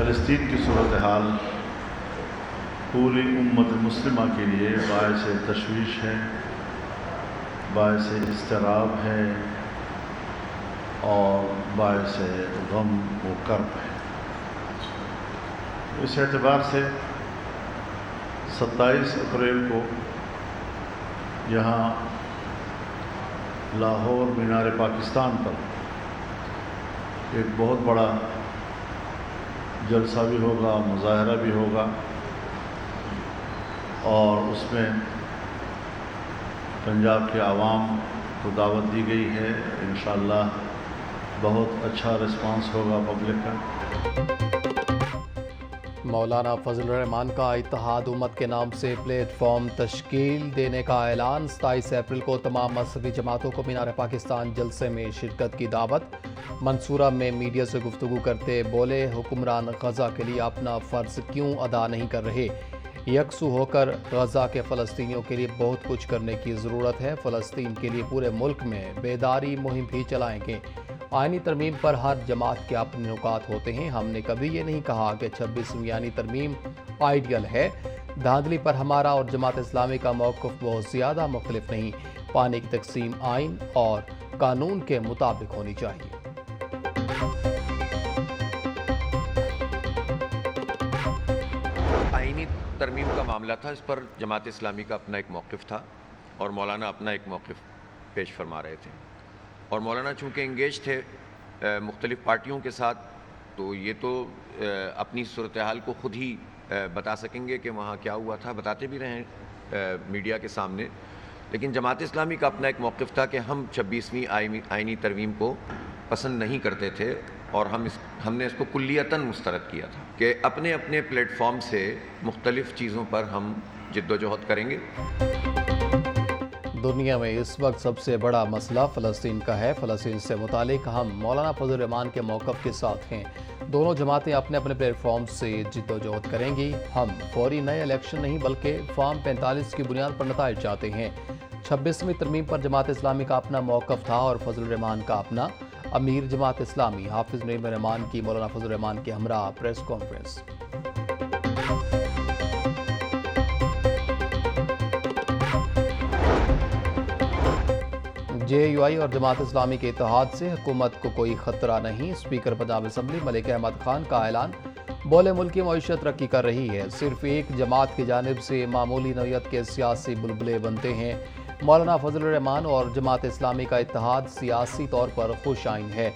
فلسطین کی صورتحال پوری امت مسلمہ کے لیے باعث تشویش ہے، باعث اضطراب ہے اور باعث غم و کرب ہے۔ اس اعتبار سے 27 اپریل کو یہاں لاہور مینار پاکستان پر ایک بہت بڑا جلسہ بھی ہوگا، مظاہرہ بھی ہوگا، اور اس میں پنجاب کے عوام کو دعوت دی گئی ہے۔ انشاءاللہ بہت اچھا رسپانس ہوگا پبلک کا۔ مولانا فضل الرحمان کا اتحاد امت کے نام سے پلیٹ فارم تشکیل دینے کا اعلان۔ 27 اپریل کو تمام مذہبی جماعتوں کو مینار پاکستان جلسے میں شرکت کی دعوت۔ منصورہ میں میڈیا سے گفتگو کرتے بولے، حکمران غزہ کے لیے اپنا فرض کیوں ادا نہیں کر رہے؟ یکسو ہو کر غزہ کے فلسطینیوں کے لیے بہت کچھ کرنے کی ضرورت ہے۔ فلسطین کے لیے پورے ملک میں بیداری مہم بھی چلائیں گے۔ آئینی ترمیم پر ہر جماعت کے اپنے نکات ہوتے ہیں۔ ہم نے کبھی یہ نہیں کہا کہ 26ویں آئینی ترمیم آئیڈیل ہے۔ دھاندلی پر ہمارا اور جماعت اسلامی کا موقف بہت زیادہ مختلف نہیں۔ پانی کی تقسیم آئین اور قانون کے مطابق ہونی چاہیے۔ آئینی ترمیم کا معاملہ تھا، اس پر جماعت اسلامی کا اپنا ایک موقف تھا اور مولانا اپنا ایک موقف پیش فرما رہے تھے، اور مولانا چونکہ انگیج تھے مختلف پارٹیوں کے ساتھ، تو یہ تو اپنی صورتحال کو خود ہی بتا سکیں گے کہ وہاں کیا ہوا تھا، بتاتے بھی رہے میڈیا کے سامنے۔ لیکن جماعت اسلامی کا اپنا ایک موقف تھا کہ ہم 26ویں آئینی ترمیم کو پسند نہیں کرتے تھے، اور ہم نے اس کو کلیتاً مسترد کیا تھا کہ اپنے اپنے پلیٹ فارم سے مختلف چیزوں پر ہم جد و جہد کریں گے۔ دنیا میں اس وقت سب سے بڑا مسئلہ فلسطین کا ہے۔ فلسطین سے متعلق ہم مولانا فضل الرحمان کے موقف کے ساتھ ہیں۔ دونوں جماعتیں اپنے اپنے پلیٹ فارم سے جد و جہد کریں گی۔ ہم فوری نئے الیکشن نہیں بلکہ فارم 45 کی بنیاد پر نتائج چاہتے ہیں۔ 26ویں ترمیم پر جماعت اسلامی کا اپنا موقف تھا اور فضل الرحمان کا اپنا۔ امیر جماعت اسلامی حافظ نعیم الرحمان کی مولانا فضل الرحمان کے ہمراہ پریس کانفرنس۔ JUI اور جماعت اسلامی کے اتحاد سے حکومت کو کوئی خطرہ نہیں۔ اسپیکر پنجاب اسمبلی ملک احمد خان کا اعلان۔ بولے ملکی معیشت ترقی کر رہی ہے، صرف ایک جماعت کی جانب سے معمولی نوعیت کے سیاسی بلبلے بنتے ہیں۔ مولانا فضل الرحمان اور جماعت اسلامی کا اتحاد سیاسی طور پر خوش آئین ہے۔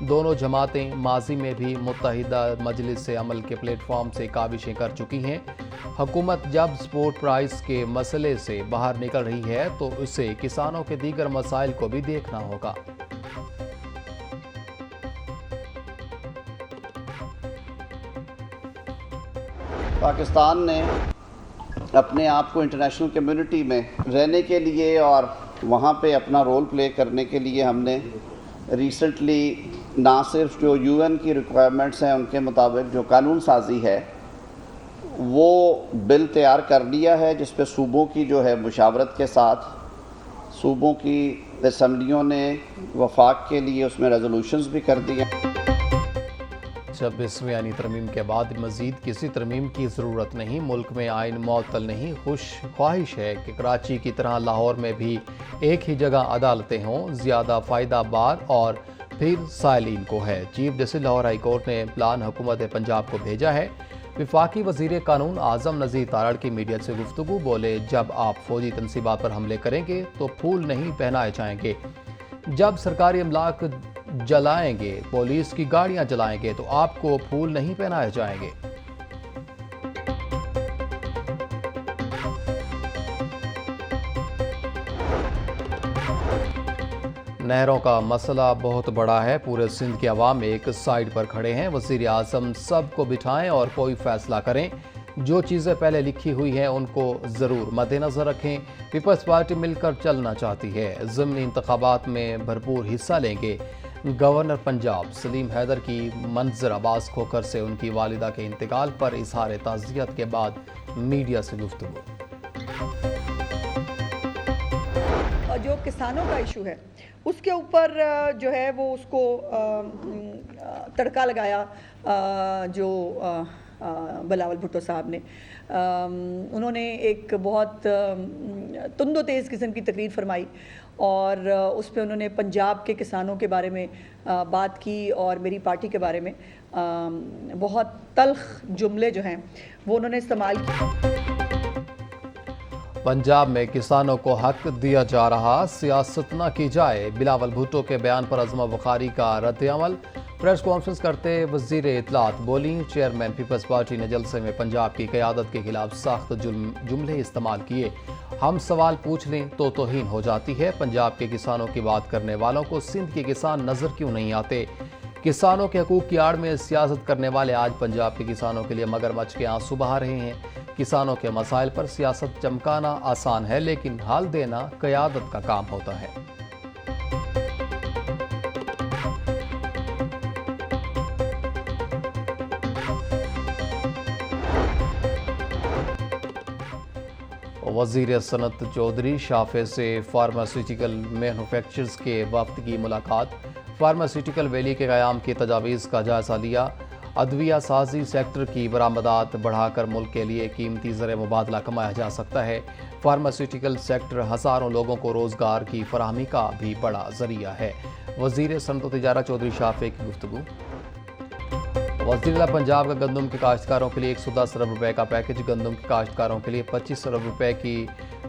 دونوں جماعتیں ماضی میں بھی متحدہ مجلس عمل کے پلیٹ فارم سے کاوشیں کر چکی ہیں۔ حکومت جب سپورٹ پرائس کے مسئلے سے باہر نکل رہی ہے تو اسے کسانوں کے دیگر مسائل کو بھی دیکھنا ہوگا۔ پاکستان نے اپنے آپ کو انٹرنیشنل کمیونٹی میں رہنے کے لیے اور وہاں پہ اپنا رول پلے کرنے کے لیے ہم نے ریسنٹلی نہ صرف جو UN کی ریکوائرمنٹس ہیں ان کے مطابق جو قانون سازی ہے وہ بل تیار کر لیا ہے، جس پہ صوبوں کی جو ہے مشاورت کے ساتھ صوبوں کی اسمبلیوں نے وفاق کے لیے اس میں ریزولوشنز بھی کر دی ہیں۔ 26ویں آئینی ترمیم کے بعد مزید کسی ترمیم کی ضرورت نہیں۔ ملک میں آئین معطل نہیں۔ خواہش ہے کہ کراچی کی طرح لاہور میں بھی ایک ہی جگہ عدالتیں ہوں، زیادہ فائدہ بار اور پھر سائلین کو ہے۔ Chief justice Lahore high court نے پلان حکومت پنجاب کو بھیجا ہے۔ وفاقی وزیر قانون اعظم نذیر تارڑ کی میڈیا سے گفتگو، بولے جب آپ فوجی تنصیبات پر حملے کریں گے تو پھول نہیں پہنائے جائیں گے، جب سرکاری املاک جلائیں گے، پولیس کی گاڑیاں جلائیں گے تو آپ کو پھول نہیں پہنائے جائیں گے۔ نہروں کا مسئلہ بہت بڑا ہے، پورے سندھ کے عوام ایک سائیڈ پر کھڑے ہیں۔ وزیر اعظم سب کو بٹھائیں اور کوئی فیصلہ کریں۔ جو چیزیں پہلے لکھی ہوئی ہیں ان کو ضرور مد نظر رکھیں۔ پیپلز پارٹی مل کر چلنا چاہتی ہے، ضمنی انتخابات میں بھرپور حصہ لیں گے۔ گورنر پنجاب سلیم حیدر کی منظر عباس کھوکھر سے ان کی والدہ کے انتقال پر اظہار تعزیت کے بعد میڈیا سے گفتگو۔ جو کسانوں کا ایشو ہے اس کے اوپر جو ہے وہ اس کو تڑکا لگایا جو بلاول بھٹو صاحب نے. انہوں نے ایک بہت تند و تیز قسم کی تقریر فرمائی اور اس پہ انہوں نے پنجاب کے کسانوں کے بارے میں بات کی اور میری پارٹی کے بارے میں بہت تلخ جملے جو ہیں وہ انہوں نے استعمال کیے. پنجاب میں کسانوں کو حق دیا جا رہا، سیاست نہ کی جائے. بلاول بھٹو کے بیان پر عظمہ بخاری کا رد عمل. پریس کانفرنس کرتے وزیر اطلاعات بولیں، چیئرمین پیپلز پارٹی نے جلسے میں پنجاب کی قیادت کے خلاف سخت جملے استعمال کیے. ہم سوال پوچھ لیں تو توہین ہو جاتی ہے. پنجاب کے کسانوں کی بات کرنے والوں کو سندھ کے کسان نظر کیوں نہیں آتے؟ کسانوں کے حقوق کی آڑ میں سیاست کرنے والے آج پنجاب کے کسانوں کے لیے مگرمچھ کے آنسو بہا رہے ہیں. کسانوں کے مسائل پر سیاست چمکانا آسان ہے، لیکن حل دینا قیادت کا کام ہوتا ہے. وزیر صنعت چودھری شافع سے فارماسیوٹیکل مینوفیکچررز کے وفد کی ملاقات. فارماسیوٹیکل ویلی کے قیام کی تجاویز کا جائزہ لیا. ادویہ سازی سیکٹر کی برآمدات بڑھا کر ملک کے لیے قیمتی زر مبادلہ کمایا جا سکتا ہے. فارماسیوٹیکل سیکٹر ہزاروں لوگوں کو روزگار کی فراہمی کا بھی بڑا ذریعہ ہے. وزیر صنعت و تجارت چودھری شافع کی گفتگو. وزیر اعلیٰ پنجاب کا گندم کے کاشتکاروں کے لیے 110 ارب روپے کا پیکج. گندم کے کاشتکاروں کے لیے 25 ارب روپے کی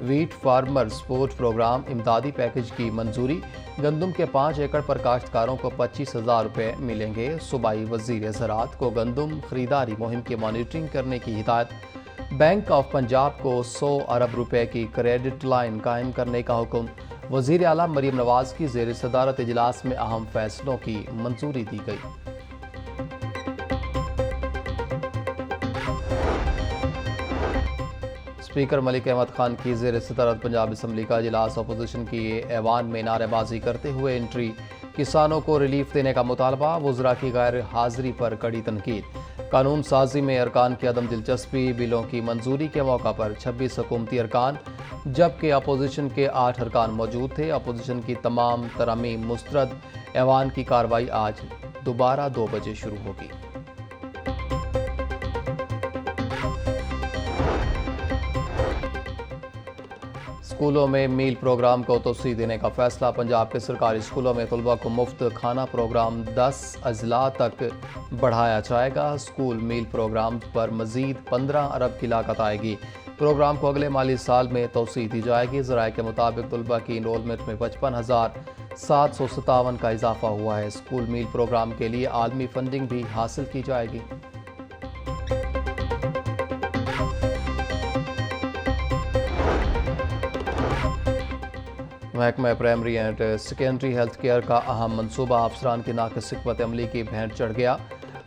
ویٹ فارمر سپورٹ پروگرام امدادی پیکج کی منظوری. گندم کے 5 ایکڑ پر کاشتکاروں کو 25,000 روپے ملیں گے. صوبائی وزیر زراعت کو گندم خریداری مہم کی مانیٹرنگ کرنے کی ہدایت. بینک آف پنجاب کو 100 ارب روپے کی کریڈٹ لائن قائم کرنے کا حکم. وزیر اعلیٰ مریم نواز کی زیر صدارت اجلاس میں اہم فیصلوں کی منظوری دی گئی. اسپیکر ملک احمد خان کی زیر صدارت پنجاب اسمبلی کا اجلاس. اپوزیشن کی ایوان میں نعرے بازی کرتے ہوئے انٹری. کسانوں کو ریلیف دینے کا مطالبہ. وزراء کی غیر حاضری پر کڑی تنقید. قانون سازی میں ارکان کی عدم دلچسپی. بلوں کی منظوری کے موقع پر 26 حکومتی ارکان جبکہ اپوزیشن کے 8 ارکان موجود تھے. اپوزیشن کی تمام ترامیم مسترد. ایوان کی کارروائی آج دوبارہ 2 بجے شروع ہوگی. اسکولوں میں میل پروگرام کو توسیع دینے کا فیصلہ. پنجاب کے سرکاری اسکولوں میں طلباء کو مفت کھانا پروگرام 10 اضلاع تک بڑھایا جائے گا. اسکول میل پروگرام پر مزید 15 ارب کی لاگت آئے گی. پروگرام کو اگلے مالی سال میں توسیع دی جائے گی. ذرائع کے مطابق طلباء کی انرولمنٹ میں 55,757 کا اضافہ ہوا ہے. اسکول میل پروگرام کے لیے عالمی فنڈنگ بھی حاصل کی جائے گی. محکمہ primary and secondary health care کا اہم منصوبہ افسران کی ناقص حکمت عملی کی بھینٹ چڑھ گیا.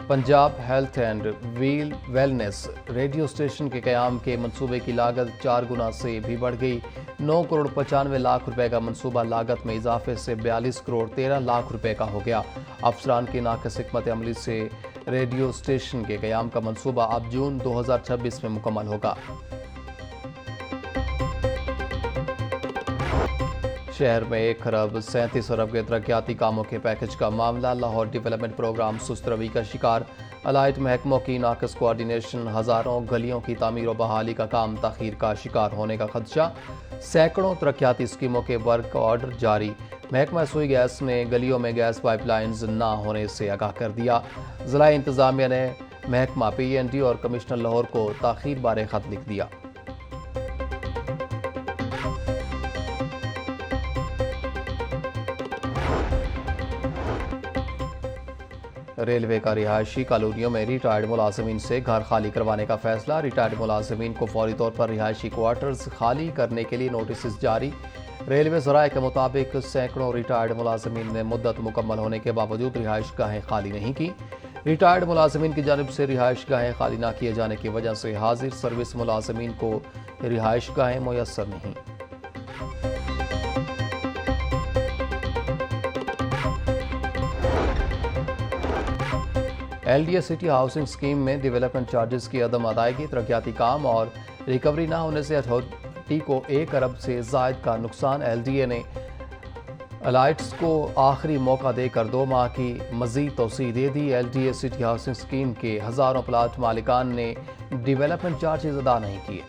Punjab health and wellness radio station کے قیام کے منصوبے کی لاگت 4 گنا سے بھی بڑھ گئی. 9 کروڑ 95 لاکھ روپے کا منصوبہ لاگت میں اضافے سے 42 کروڑ 13 لاکھ روپے کا ہو گیا. افسران کی ناقص حکمت عملی سے ریڈیو اسٹیشن کے قیام کا منصوبہ اب جون 2026 میں مکمل ہوگا. شہر میں 1 ارب 37 ارب کے ترقیاتی کاموں کے پیکج کا معاملہ. لاہور ڈیولپمنٹ پروگرام سست روی کا شکار. الائٹ محکموں کی ناقص کوارڈینیشن. ہزاروں گلیوں کی تعمیر و بحالی کا کام تاخیر کا شکار ہونے کا خدشہ. سینکڑوں ترقیاتی اسکیموں کے ورک آرڈر جاری. محکمہ سوئی گیس نے گلیوں میں گیس پائپ لائنز نہ ہونے سے آگاہ کر دیا. ضلع انتظامیہ نے محکمہ PND اور کمشنر لاہور کو تاخیر بارے خط لکھ دیا. ریلوے کا رہائشی کالونیوں میں ریٹائرڈ ملازمین سے گھر خالی کروانے کا فیصلہ. ریٹائرڈ ملازمین کو فوری طور پر رہائشی کوارٹرز خالی کرنے کے لیے نوٹسز جاری. ریلوے ذرائع کے مطابق سینکڑوں ریٹائرڈ ملازمین نے مدت مکمل ہونے کے باوجود رہائش گاہیں خالی نہیں کی. ریٹائرڈ ملازمین کی جانب سے رہائش گاہیں خالی نہ کیے جانے کی وجہ سے حاضر سروس ملازمین کو رہائش گاہیں میسر نہیں. LDA سٹی ہاؤسنگ اسکیم میں ڈیولپمنٹ چارجز کی عدم ادائیگی. ترقیاتی کام اور ریکوری نہ ہونے سے اتھارٹی کو 1 ارب سے زائد کا نقصان. LDA نے الائٹس کو آخری موقع دے کر 2 ماہ کی مزید توسیع دے دی۔ LDA سٹی ہاؤسنگ اسکیم کے ہزاروں پلاٹ مالکان نے ڈیولپمنٹ چارجز ادا نہیں کیے۔